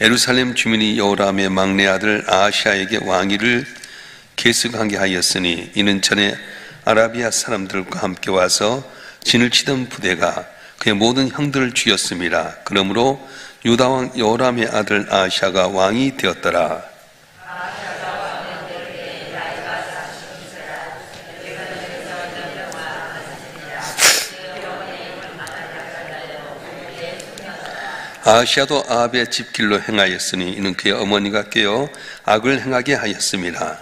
예루살렘 주민이 여호람의 막내 아들 아하시아에게 왕위를 계승하게 하였으니 이는 전에 아라비아 사람들과 함께 와서 진을 치던 부대가 그의 모든 형들을 죽였습니다. 그러므로 유다 왕 여호람의 아들 아하시아가 왕이 되었더라. 아하시아도 아합의 집길로 행하였으니 이는 그의 어머니가 깨어 악을 행하게 하였습니다.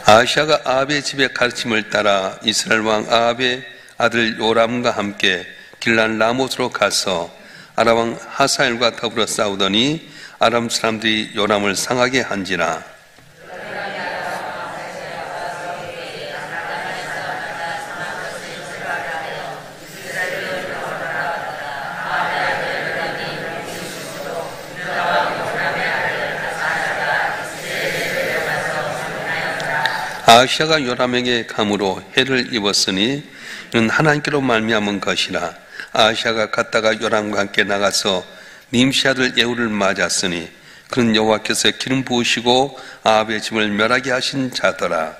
아하시아가 아합의 집의 가르침을 따라 이스라엘 왕 아합의 아들 요람과 함께 길란 라못으로 가서 아람 왕 하사엘과 더불어 싸우더니 아람 사람들이 요람을 상하게 한지라. 아하시아가 요람에게 감으로 해를 입었으니 이는 하나님께로 말미암은 것이라. 아하시아가 갔다가 요람과 함께 나가서 님시 아들 예후를 맞았으니 그는 여호와께서 기름 부으시고 아합의 집을 멸하게 하신 자더라.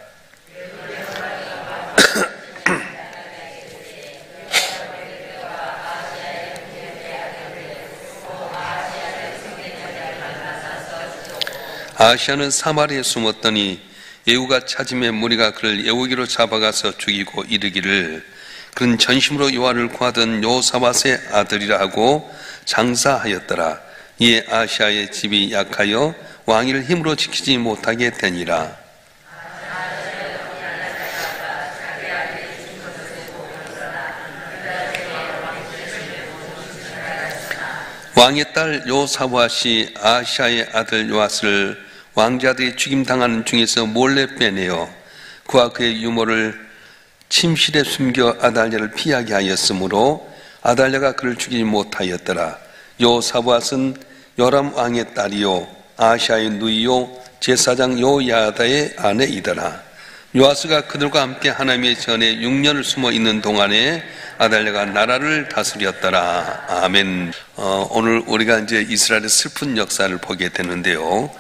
아하시아는 사마리아에 숨었더니 예후가 찾음에 무리가 그를 예후기로 잡아가서 죽이고 이르기를 그는 전심으로 여호와를 구하던 여호사밧의 아들이라 하고 장사하였더라. 이에 아하시아의 집이 약하여 왕위를 힘으로 지키지 못하게 되니라. 왕의 딸 여호사밧이 아하시아의 아들 요아스를 왕자들이 죽임당하는 중에서 몰래 빼내어 그와 그의 유모를 침실에 숨겨 아달랴를 피하게 하였으므로 아달랴가 그를 죽이지 못하였더라. 여호사밧은 요람 왕의 딸이요 아하시아의 누이요 제사장 요야다의 아내이더라. 요아스가 그들과 함께 하나님의 전에 6년을 숨어 있는 동안에 아달랴가 나라를 다스렸더라. 아멘. 오늘 우리가 이제 이스라엘의 슬픈 역사를 보게 되는데요.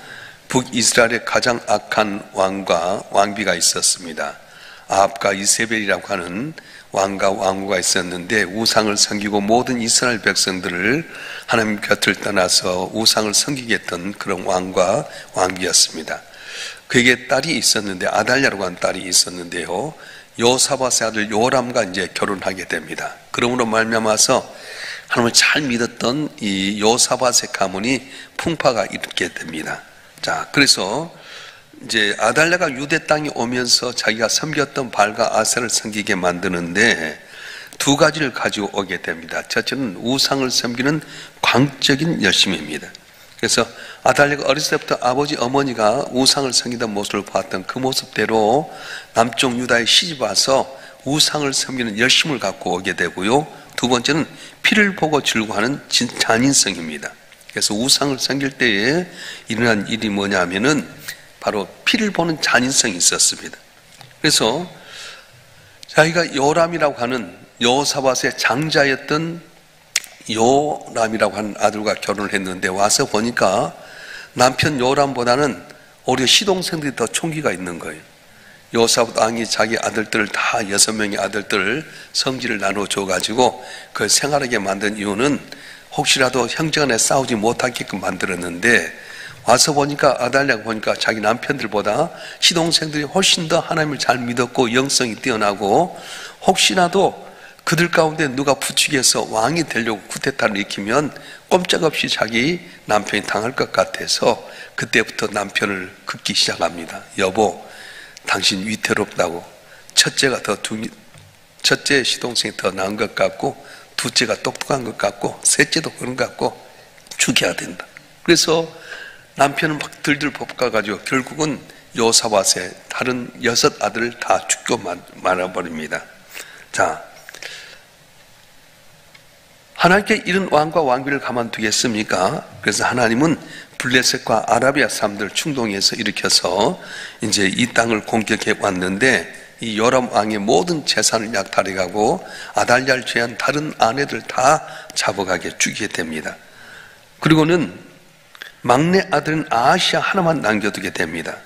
북이스라엘의 가장 악한 왕과 왕비가 있었습니다. 아합과 이세벨이라고 하는 왕과 왕후가 있었는데 우상을 섬기고 모든 이스라엘 백성들을 하나님 곁을 떠나서 우상을 섬기게 했던 그런 왕과 왕비였습니다. 그에게 딸이 있었는데 아달랴라고 하는 딸이 있었는데요. 여호사밧의 아들 요람과 이제 결혼하게 됩니다. 그러므로 말미암아서 하나님을 잘 믿었던 이 여호사밧의 가문이 풍파가 일게 됩니다. 자, 그래서 이제 아달랴가 유대 땅에 오면서 자기가 섬겼던 발과 아세를 섬기게 만드는데 두 가지를 가지고 오게 됩니다. 첫째는 우상을 섬기는 광적인 열심입니다. 그래서 아달랴가 어렸을 때부터 아버지 어머니가 우상을 섬기던 모습을 봤던 그 모습대로 남쪽 유다에 시집 와서 우상을 섬기는 열심을 갖고 오게 되고요. 두 번째는 피를 보고 즐거워하는 잔인성입니다. 그래서 우상을 섬길 때에 일어난 일이 뭐냐면은 바로 피를 보는 잔인성이 있었습니다. 그래서 자기가 요람이라고 하는 여호사밧의 장자였던 요람이라고 하는 아들과 결혼을 했는데 와서 보니까 남편 요람보다는 오히려 시동생들이 더 총기가 있는 거예요. 여호사밧 왕이 자기 아들들을 다 6명의 아들들을 성지를 나눠줘가지고 그걸 생활하게 만든 이유는 혹시라도 형제간에 싸우지 못하게끔 만들었는데 와서 보니까 아달랴가 보니까 자기 남편들보다 시동생들이 훨씬 더 하나님을 잘 믿었고 영성이 뛰어나고 혹시라도 그들 가운데 누가 부추겨서 왕이 되려고 쿠데타를 일으키면 꼼짝없이 자기 남편이 당할 것 같아서 그때부터 남편을 긋기 시작합니다. 여보, 당신 위태롭다고. 첫째 시동생이 더 나은 것 같고 둘째가 똑똑한 것 같고 셋째도 그런 것 같고 죽여야 된다. 그래서 남편은 막 들들 볶아가지고 결국은 여호사밧의 다른 6 아들을 다 죽고 말아버립니다. 자, 하나님께 이런 왕과 왕비를 가만두겠습니까? 그래서 하나님은 블레셋과 아라비아 사람들 충동해서 일으켜서 이제 이 땅을 공격해 왔는데 이 요람 왕의 모든 재산을 약탈해가고 아달랴를 제한 다른 아내들 다 잡아가게 죽이게 됩니다. 그리고는 막내 아들은 아하시아 하나만 남겨두게 됩니다.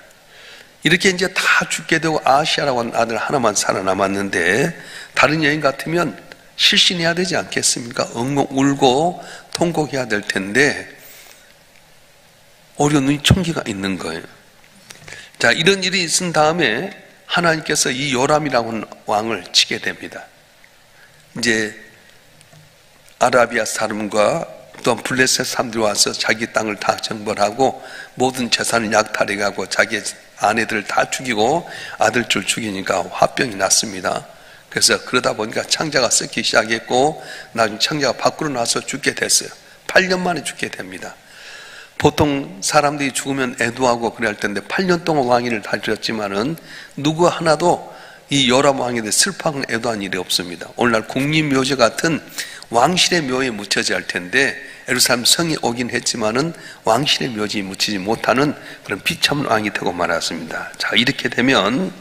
이렇게 이제 다 죽게 되고 아하시아라고 하는 아들 하나만 살아남았는데, 다른 여인 같으면 실신해야 되지 않겠습니까? 엉엉 울고 통곡해야 될 텐데 오히려 눈이 총기가 있는 거예요. 자, 이런 일이 있은 다음에 하나님께서 이 요람이라고 하는 왕을 치게 됩니다. 이제 아라비아 사람과 또한 블레셋 사람들이 와서 자기 땅을 다 정벌하고 모든 재산을 약탈해가고 자기 아내들을 다 죽이고 아들줄 죽이니까 화병이 났습니다. 그래서 그러다 보니까 창자가 썩기 시작했고 나중에 창자가 밖으로 나서 죽게 됐어요. 8년 만에 죽게 됩니다. 보통 사람들이 죽으면 애도하고 그래야 할 텐데 8년 동안 왕위를 다스렸지만은 누구 하나도 이 요람 왕에 대해 슬퍼하거나 애도한 일이 없습니다. 오늘날 국립묘지 같은 왕실의 묘에 묻혀져야 할 텐데 예루살렘 성이 오긴 했지만은 왕실의 묘지에 묻히지 못하는 그런 비참한 왕이 되고 말았습니다. 자, 이렇게 되면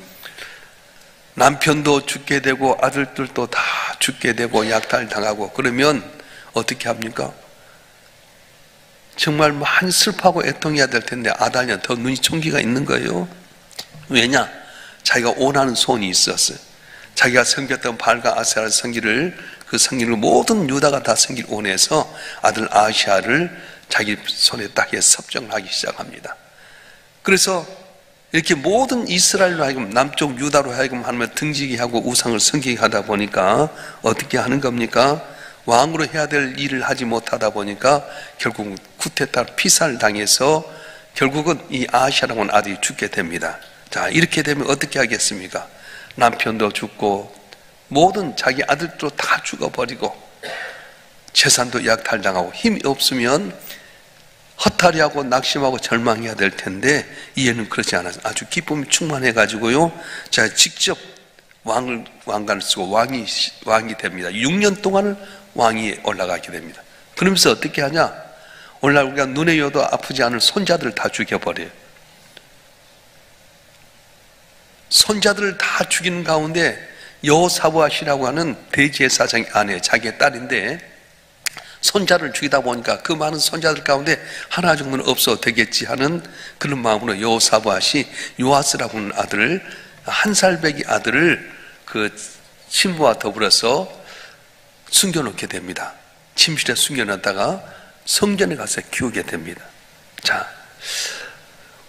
남편도 죽게 되고 아들들도 다 죽게 되고 약탈당하고 그러면 어떻게 합니까? 정말 많이 슬퍼하고 애통해야 될 텐데 아달랴는 더 눈이 총기가 있는 거예요. 왜냐? 자기가 원하는 소원이 있었어요. 자기가 섬겼던 바알과 아세라 성기를, 그 성기를 모든 유다가 다 섬기를 원해서 아들 아하시아를 자기 손에 딱 섭정을 하기 시작합니다. 그래서 이렇게 모든 이스라엘로 하여금 남쪽 유다로 하여금 하면 등지게 하고 우상을 섬기게 하다 보니까 어떻게 하는 겁니까? 왕으로 해야 될 일을 하지 못하다 보니까 결국 쿠데타 피살을 당해서 결국은 이 아하시아라고 하는 아들이 죽게 됩니다. 자, 이렇게 되면 어떻게 하겠습니까? 남편도 죽고 모든 자기 아들도 다 죽어버리고 재산도 약탈당하고 힘이 없으면 허탈해하고 낙심하고 절망해야 될 텐데 이해는 그렇지 않아서 아주 기쁨이 충만해가지고요, 자, 직접 왕관을 쓰고 왕이 됩니다. 6년 동안을 왕위에 올라가게 됩니다. 그러면서 어떻게 하냐? 오늘날 우리가 눈에 여도 아프지 않은 손자들을 다 죽여버려요. 손자들을 다 죽이는 가운데 여호사밧이라고 하는 대제사장의 아내, 자기의 딸인데 손자를 죽이다 보니까 그 많은 손자들 가운데 하나 정도는 없어도 되겠지 하는 그런 마음으로 여호사밧이 요아스라고 하는 아들을, 한 살배기 아들을 그 신부와 더불어서 숨겨놓게 됩니다. 침실에 숨겨놨다가 성전에 가서 키우게 됩니다. 자,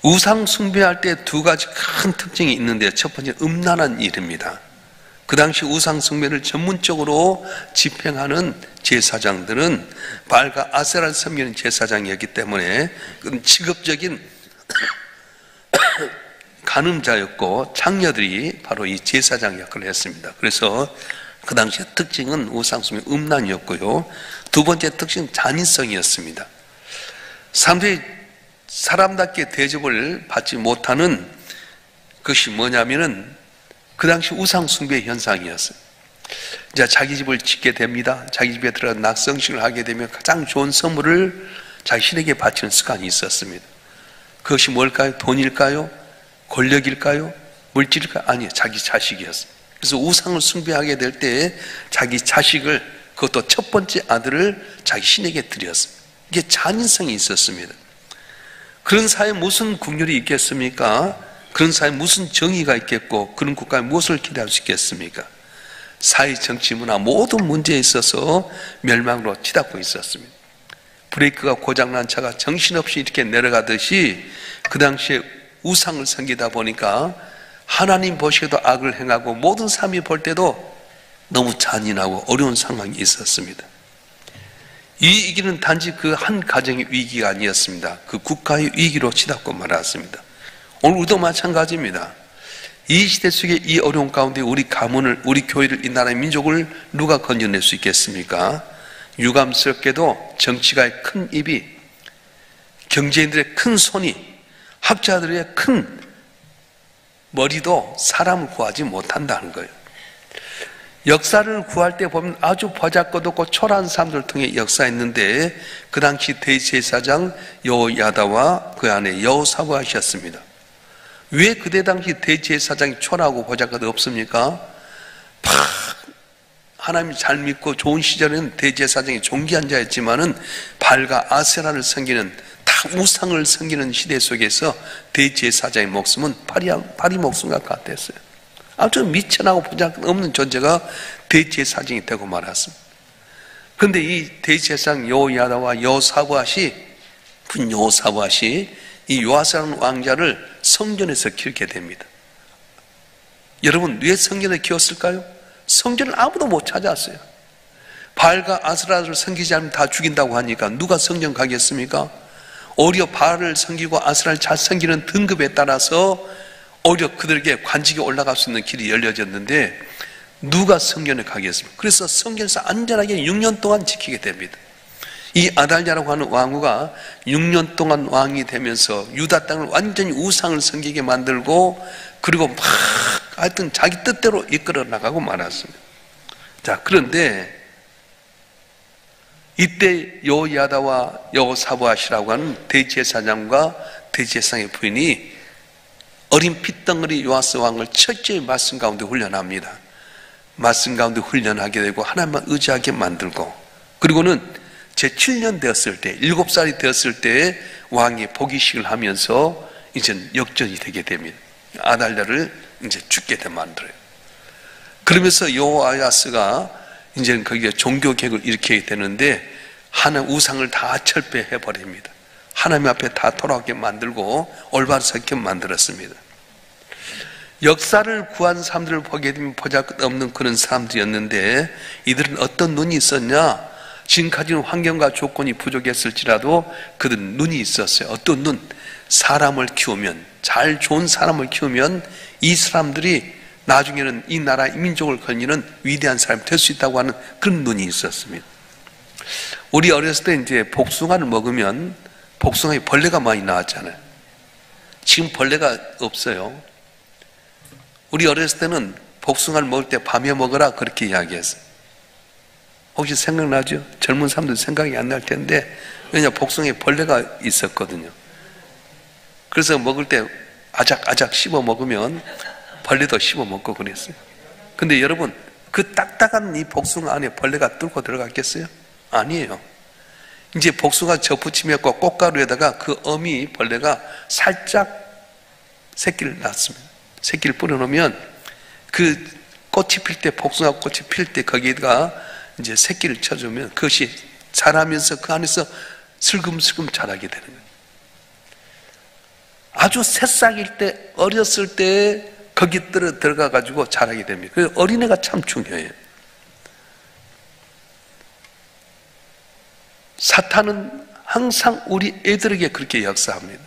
우상 숭배할 때 두 가지 큰 특징이 있는데 첫 번째 음란한 일입니다. 그 당시 우상 숭배를 전문적으로 집행하는 제사장들은 바알과 아세라를 섬기는 제사장이었기 때문에 그런 직업적인 간음자였고 장녀들이 바로 이 제사장 역할을 했습니다. 그래서 그 당시의 특징은 우상 숭배 음란이었고요, 두 번째 특징은 잔인성이었습니다. 사람들이 사람답게 대접을 받지 못하는 것이 뭐냐면은 그 당시 우상 숭배 현상이었어요. 이제 자기 집을 짓게 됩니다. 자기 집에 들어가 낙성식을 하게 되면 가장 좋은 선물을 자기 신에게 바치는 습관이 있었습니다. 그것이 뭘까요? 돈일까요? 권력일까요? 물질일까요? 아니요, 자기 자식이었어요. 그래서 우상을 숭배하게 될 때 자기 자식을, 그것도 첫 번째 아들을 자기 신에게 드렸어요. 이게 잔인성이 있었습니다. 그런 사회에 무슨 국률이 있겠습니까? 그런 사회에 무슨 정의가 있겠고 그런 국가에 무엇을 기대할 수 있겠습니까? 사회, 정치, 문화 모든 문제에 있어서 멸망으로 치닫고 있었습니다. 브레이크가 고장난 차가 정신없이 이렇게 내려가듯이 그 당시에 우상을 섬기다 보니까 하나님 보시기에도 악을 행하고 모든 사람이 볼 때도 너무 잔인하고 어려운 상황이 있었습니다. 이 위기는 단지 그 한 가정의 위기가 아니었습니다. 그 국가의 위기로 치닫고 말았습니다. 오늘 우리도 마찬가지입니다. 이 시대 속에 이 어려운 가운데 우리 가문을, 우리 교회를, 이 나라의 민족을 누가 건져낼 수 있겠습니까? 유감스럽게도 정치가의 큰 입이, 경제인들의 큰 손이, 학자들의 큰 머리도 사람을 구하지 못한다는 거예요. 역사를 구할 때 보면 아주 버잡고도 초라한 사람들을 통해 역사했는데 그 당시 대제사장 여호야다와 그 아내 여호사밧이었습니다. 왜 그때 당시 대제사장이 초라하고 보잘것 없습니까? 하나님 잘 믿고 좋은 시절에는 대제사장이 존귀한 자였지만은 발과 아세라를 섬기는, 다 우상을 섬기는 시대 속에서 대제사장의 목숨은 파리 목숨과 같았어요. 아주 미천하고 보잘것 없는 존재가 대제사장이 되고 말았습니다. 그런데 이 대제사장 여호야다와 여호사밧이 이 요아스라는 왕자를 성전에서 키우게 됩니다. 여러분, 왜 성전에 키웠을까요? 성전을 아무도 못 찾아왔어요. 바알과 아스라를 섬기지 않으면 다 죽인다고 하니까 누가 성전 가겠습니까? 오히려 바알을 섬기고 아스라를 잘 섬기는 등급에 따라서 오히려 그들에게 관직에 올라갈 수 있는 길이 열려졌는데 누가 성전에 가겠습니까? 그래서 성전에서 안전하게 6년 동안 지키게 됩니다. 이 아달랴라고 하는 왕후가 6년 동안 왕이 되면서 유다 땅을 완전히 우상을 섬기게 만들고, 그리고 막 하여튼 자기 뜻대로 이끌어 나가고 말았습니다. 자, 그런데 이때 여호야다와 여호사밧이라고 하는 대제사장과 대제사장의 부인이 어린 핏덩어리 요아스 왕을 철저히 말씀 가운데 훈련합니다. 말씀 가운데 훈련하게 되고 하나님만 의지하게 만들고, 그리고는 제 7년 되었을 때, 7살이 되었을 때 왕이 복위식을 하면서 이제 역전이 되게 됩니다. 아달랴를 이제 죽게 돼 만들어요. 그러면서 여호아하스가 이제 거기에 종교 개혁을 일으키게 되는데 하나님 우상을 다 철폐해 버립니다. 하나님 앞에 다 돌아오게 만들고 올바로 서게 만들었습니다. 역사를 구한 사람들을 보게 되면 보잘것없는 그런 사람들이었는데, 이들은 어떤 눈이 있었냐? 지금까지는 환경과 조건이 부족했을지라도 그들은 눈이 있었어요. 어떤 눈? 사람을 키우면, 잘 좋은 사람을 키우면 이 사람들이 나중에는 이 나라, 이 민족을 건지는 위대한 사람이 될 수 있다고 하는 그런 눈이 있었습니다. 우리 어렸을 때 이제 복숭아를 먹으면 복숭아에 벌레가 많이 나왔잖아요. 지금 벌레가 없어요. 우리 어렸을 때는 복숭아를 먹을 때 밤에 먹으라 그렇게 이야기했어요. 혹시 생각나죠? 젊은 사람들 생각이 안 날 텐데, 왜냐, 복숭아에 벌레가 있었거든요. 그래서 먹을 때 아작아작 씹어 먹으면 벌레도 씹어 먹고 그랬어요. 근데 여러분, 그 딱딱한 이 복숭아 안에 벌레가 뚫고 들어갔겠어요? 아니에요. 이제 복숭아 접붙이면서 꽃가루에다가 그 어미 벌레가 살짝 새끼를 낳습니다. 새끼를 뿌려놓으면 그 꽃이 필 때, 복숭아 꽃이 필 때 거기에다가 이제 새끼를 쳐주면 그것이 자라면서 그 안에서 슬금슬금 자라게 되는 거예요. 아주 새싹일 때, 어렸을 때 거기 들어가 가지고 자라게 됩니다. 그래서 어린애가 참 중요해요. 사탄은 항상 우리 애들에게 그렇게 역사합니다.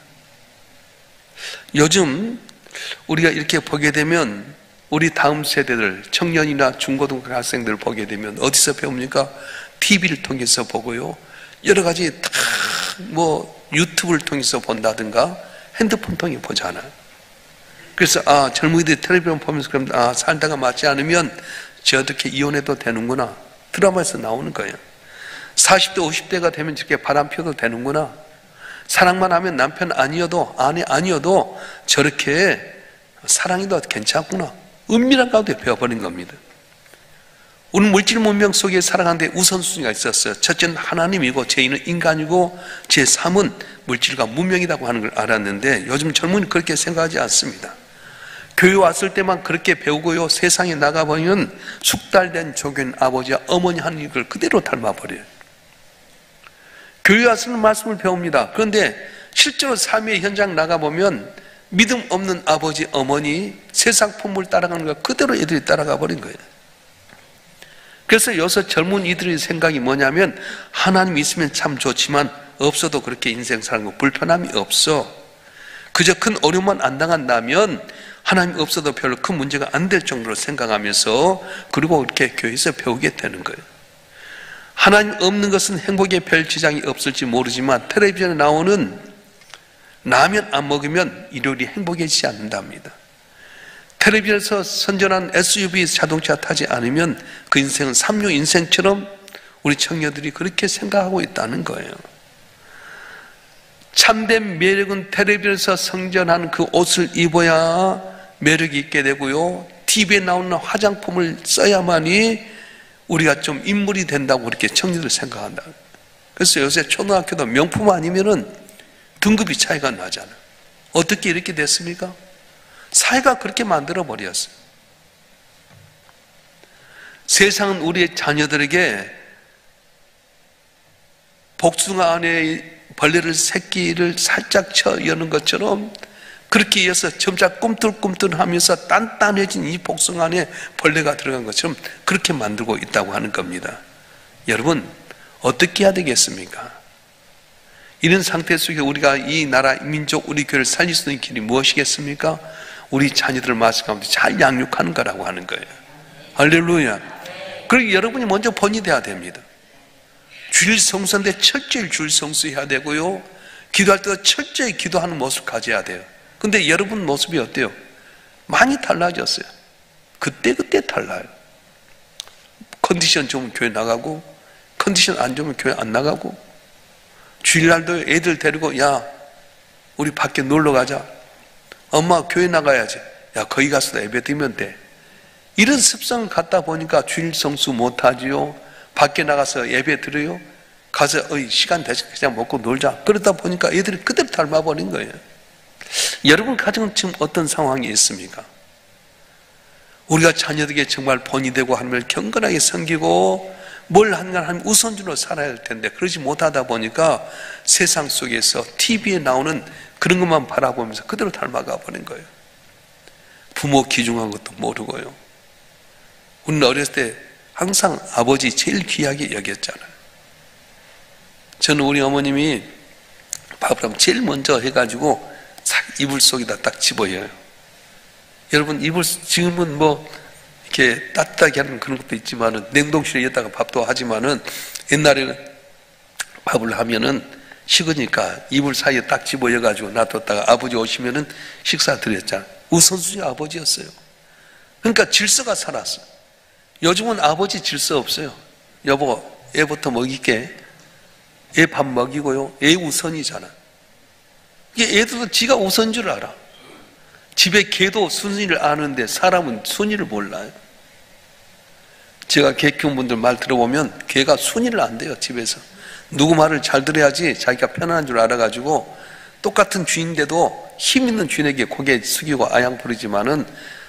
요즘 우리가 이렇게 보게 되면 우리 다음 세대들, 청년이나 중고등학교 학생들 보게 되면 어디서 배웁니까? TV를 통해서 보고요. 여러 가지 다 유튜브를 통해서 본다든가 핸드폰 통해 보잖아요. 그래서 젊은이들이 텔레비전 보면서 그럼 살다가 맞지 않으면 저렇게 이혼해도 되는구나. 드라마에서 나오는 거예요. 40대 50대가 되면 저렇게 바람 펴도 되는구나. 사랑만 하면 남편 아니어도 아내 아니어도 저렇게 사랑해도 괜찮구나. 은밀한 가운데 배워버린 겁니다. 우리 물질 문명 속에 살아가는데 우선순위가 있었어요. 첫째는 하나님이고 제2는 인간이고 제3은 물질과 문명이라고 하는 걸 알았는데 요즘 젊은이는 그렇게 생각하지 않습니다. 교회 왔을 때만 그렇게 배우고요. 세상에 나가보면 숙달된 종교인 아버지와 어머니 하는 일을 그대로 닮아버려요. 교회 와서는 말씀을 배웁니다. 그런데 실제로 삶의 현장 나가보면 믿음 없는 아버지, 어머니, 세상 풍물 따라가는 거 그대로 애들이 따라가 버린 거예요. 그래서 여기서 젊은이들의 생각이 뭐냐면 하나님 있으면 참 좋지만 없어도 그렇게 인생 사는 거 불편함이 없어. 그저 큰 어려움만 안 당한다면 하나님 없어도 별로 큰 문제가 안 될 정도로 생각하면서 그리고 이렇게 교회에서 배우게 되는 거예요. 하나님 없는 것은 행복에 별 지장이 없을지 모르지만 텔레비전에 나오는 라면 안 먹으면 일요일이 행복해지지 않는답니다. 텔레비전에서 선전한 SUV 자동차 타지 않으면 그 인생은 삼류 인생처럼 우리 청년들이 그렇게 생각하고 있다는 거예요. 참된 매력은 텔레비전에서 성전하는 그 옷을 입어야 매력이 있게 되고요, TV에 나오는 화장품을 써야만이 우리가 좀 인물이 된다고 그렇게 청년들 생각한다. 그래서 요새 초등학교도 명품 아니면은 등급이 차이가 나잖아요. 어떻게 이렇게 됐습니까? 사회가 그렇게 만들어 버렸어요. 세상은 우리의 자녀들에게 복숭아 안에 벌레를 새끼를 살짝 쳐 여는 것처럼 그렇게 이어서 점차 꿈틀꿈틀하면서 단단해진 이 복숭아 안에 벌레가 들어간 것처럼 그렇게 만들고 있다고 하는 겁니다. 여러분, 어떻게 해야 되겠습니까? 이런 상태 속에 우리가 이 나라, 민족, 우리 교회를 살릴 수 있는 길이 무엇이겠습니까? 우리 자녀들을 말씀 가운데 잘 양육하는 거라고 하는 거예요. 할렐루야. 그리고 여러분이 먼저 본이 돼야 됩니다. 주일 성수인데 철저히 주일 성수해야 되고요, 기도할 때도 철저히 기도하는 모습을 가져야 돼요. 근데 여러분 모습이 어때요? 많이 달라졌어요. 그때 달라요. 컨디션 좋으면 교회 나가고, 컨디션 안 좋으면 교회 안 나가고, 주일날도 애들 데리고, 야, 우리 밖에 놀러 가자. 엄마 교회 나가야지. 야, 거기 가서 예배 드리면 돼. 이런 습성을 갖다 보니까 주일 성수 못하지요. 밖에 나가서 예배 드려요. 가서 시간 되서 그냥 먹고 놀자. 그러다 보니까 애들이 그대로 닮아버린 거예요. 여러분 가정은 지금 어떤 상황이 있습니까? 우리가 자녀들에게 정말 본이 되고 하나님을 경건하게 섬기고 뭘 하는가 하면 우선순위로 살아야 할 텐데 그러지 못하다 보니까 세상 속에서 TV에 나오는 그런 것만 바라보면서 그대로 닮아가 버린 거예요. 부모 귀중한 것도 모르고요. 우리는 어렸을 때 항상 아버지 제일 귀하게 여겼잖아요. 저는 우리 어머님이 밥을 하면 제일 먼저 해가지고 이불 속에다 딱 집어여요. 여러분, 이불 지금은 뭐 이렇게 따뜻하게 하는 그런 것도 있지만은 냉동실에 여다가 밥도 하지만은 옛날에는 밥을 하면은 식으니까 이불 사이에 딱 집어여가지고 놔뒀다가 아버지 오시면은 식사 드렸잖아요. 우선순위 아버지였어요. 그러니까 질서가 살았어요. 요즘은 아버지 질서 없어요. 여보, 애부터 먹일게. 애 밥 먹이고요. 애 우선이잖아. 이게 애들도 지가 우선인 줄 알아. 집에 개도 순위를 아는데 사람은 순위를 몰라요. 제가 개 키운 분들 말 들어보면 개가 순위를 안 돼요. 집에서 누구 말을 잘 들어야지 자기가 편안한 줄 알아가지고 똑같은 주인인데도 힘 있는 주인에게 고개 숙이고 아양 부르지만은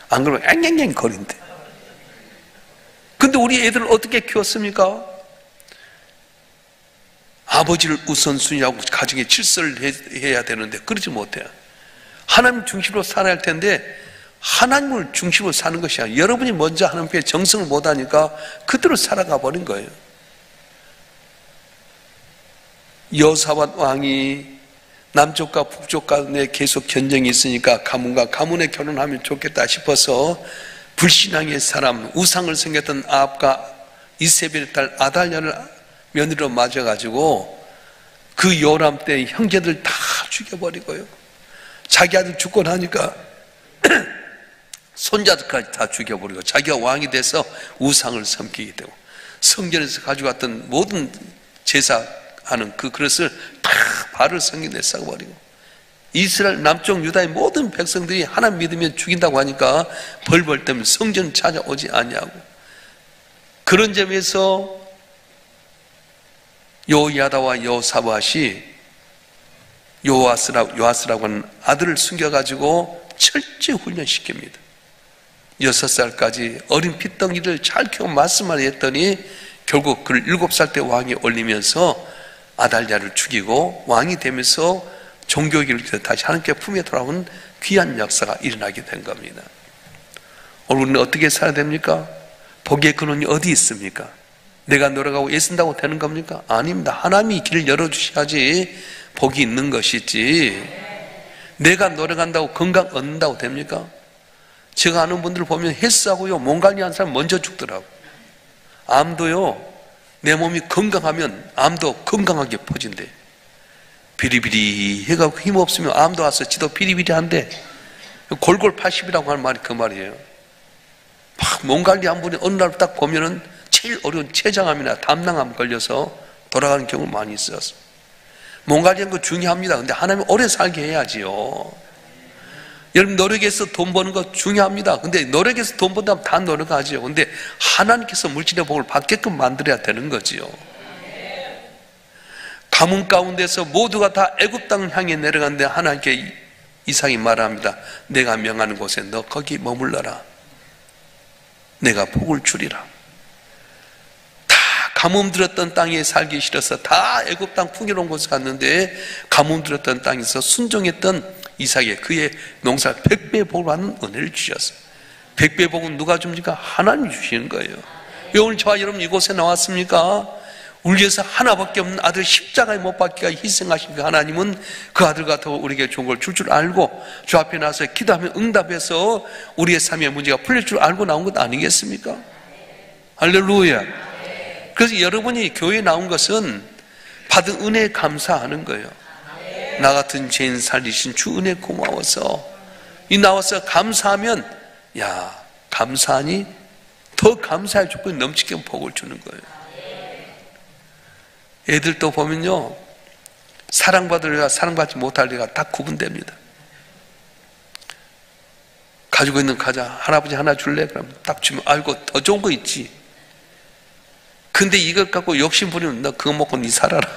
안 그러면 앵앵앵 거린대. 근데 우리 애들을 어떻게 키웠습니까? 아버지를 우선순위하고 가정의 질서를 해야 되는데 그러지 못해요. 하나님 중심으로 살아야 할 텐데 하나님을 중심으로 사는 것이 아니라 여러분이 먼저 하나님께 정성을 못하니까 그대로 살아가 버린 거예요. 여호사밧 왕이 남쪽과 북쪽 간에 계속 견쟁이 있으니까 가문과 가문에 결혼하면 좋겠다 싶어서 불신앙의 사람, 우상을 섬겼던 아합과 이세벨의 딸 아달랴를 며느리로 맞아가지고 그 요람 때 형제들 다 죽여버리고요. 자기 아들 죽고 나니까 손자들까지 다 죽여버리고 자기가 왕이 돼서 우상을 섬기게 되고 성전에서 가져갔던 모든 제사하는 그 그릇을 다 발을 성경에 썩어버리고 이스라엘 남쪽 유다의 모든 백성들이 하나님 믿으면 죽인다고 하니까 벌벌 때문에 성전 찾아오지 않냐고. 그런 점에서 요야다와 여호사밧이 요아스라고 하는 아들을 숨겨가지고 철저히 훈련시킵니다. 6살까지 어린 핏덩이를 잘 키워 말씀만 했더니 결국 그를 7살 때 왕이 올리면서 아달랴를 죽이고 왕이 되면서 종교기를 다시 하나님께 품에 돌아온 귀한 역사가 일어나게 된 겁니다. 오늘 우리는 어떻게 살아야 됩니까? 복의 근원이 어디 있습니까? 내가 노력하고 애쓴다고 되는 겁니까? 아닙니다. 하나님이 길을 열어주셔야지 복이 있는 것이지 내가 노력한다고 건강 얻는다고 됩니까? 제가 아는 분들 보면 헬스하고요 몸 관리하는 사람 먼저 죽더라고. 암도요 내 몸이 건강하면 암도 건강하게 퍼진대. 비리비리 해가지고 힘없으면 암도 와서 지도 비리비리한데 골골 80이라고 하는 말이 그 말이에요. 막 몸 관리한 분이 어느 날 딱 보면은 제일 어려운 췌장암이나 담낭암 걸려서 돌아가는 경우 많이 있었어. 몸 관리하는 거 중요합니다. 근데 하나님 오래 살게 해야지요. 여러분 노력해서 돈 버는 거 중요합니다. 근데 노력해서 돈 번다면 다 노력하지요. 근데 하나님께서 물질의 복을 받게끔 만들어야 되는 거지요. 가뭄 가운데서 모두가 다 애굽 땅을 향해 내려갔는데 하나님께 이삭이 말합니다. 내가 명하는 곳에 너 거기 머물러라. 내가 복을 주리라. 다 가뭄 들었던 땅에 살기 싫어서 다 애굽 땅 풍요로운 곳에 갔는데 가뭄 들었던 땅에서 순종했던 이삭에 그의 농사 100배 복을 받는 은혜를 주셨어요. 100배 복은 누가 줍니까? 하나님이 주시는 거예요. 왜 오늘 저와 여러분 이곳에 나왔습니까? 우리 위해서 하나밖에 없는 아들 십자가에 못 박기가 희생하신 그 하나님은 그 아들 같아 우리에게 좋은 걸 줄 알고 주 앞에 나서 기도하면 응답해서 우리의 삶의 문제가 풀릴 줄 알고 나온 것 아니겠습니까? 할렐루야. 그래서 여러분이 교회에 나온 것은 받은 은혜에 감사하는 거예요. 나 같은 죄인 살리신 주 은혜 고마워서 이 나와서 감사하면 야 감사하니 더 감사할 조건이 넘치게 복을 주는 거예요. 애들도 보면요 사랑받을 애가 사랑받지 못할 애가 딱 구분됩니다. 가지고 있는 과자 할아버지 하나 줄래? 그러면 딱 주면 아이고 더 좋은 거 있지. 근데 이것 갖고 욕심 부리면 너 그거 먹고 니 살아라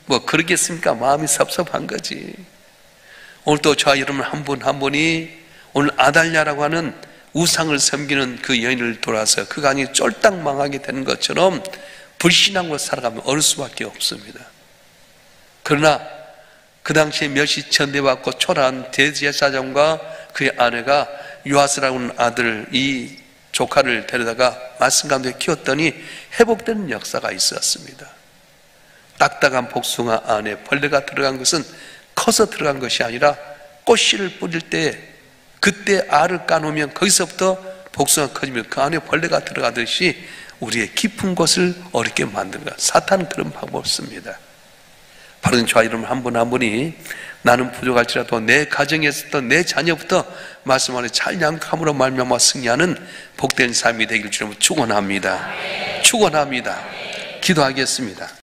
뭐 그러겠습니까? 마음이 섭섭한 거지. 오늘 또 저와 여러분 한 분 한 분이 오늘 아달랴라고 하는 우상을 섬기는 그 여인을 돌아서 그 간이 쫄딱 망하게 되는 것처럼 불신앙으로 살아가면 어릴 수밖에 없습니다. 그러나 그 당시에 멸시 천대받고 초라한 대제사장과 그의 아내가 요아스라고 하는 아들 이 조카를 데려다가 말씀 가운데 키웠더니 회복되는 역사가 있었습니다. 딱딱한 복숭아 안에 벌레가 들어간 것은 커서 들어간 것이 아니라 꽃씨를 뿌릴 때 그때 알을 까놓으면 거기서부터 복숭아가 커지면 그 안에 벌레가 들어가듯이 우리의 깊은 곳을 어렵게 만드는 것. 사탄은 그런 방법을 씁니다. 바로 저와 여러분 한 분 한 분이 나는 부족할지라도 내 가정에서부터 내 자녀부터 말씀 안에 잘 양육함으로 말미암아 승리하는 복된 삶이 되길 주님으로 축원합니다. 축원합니다. 기도하겠습니다.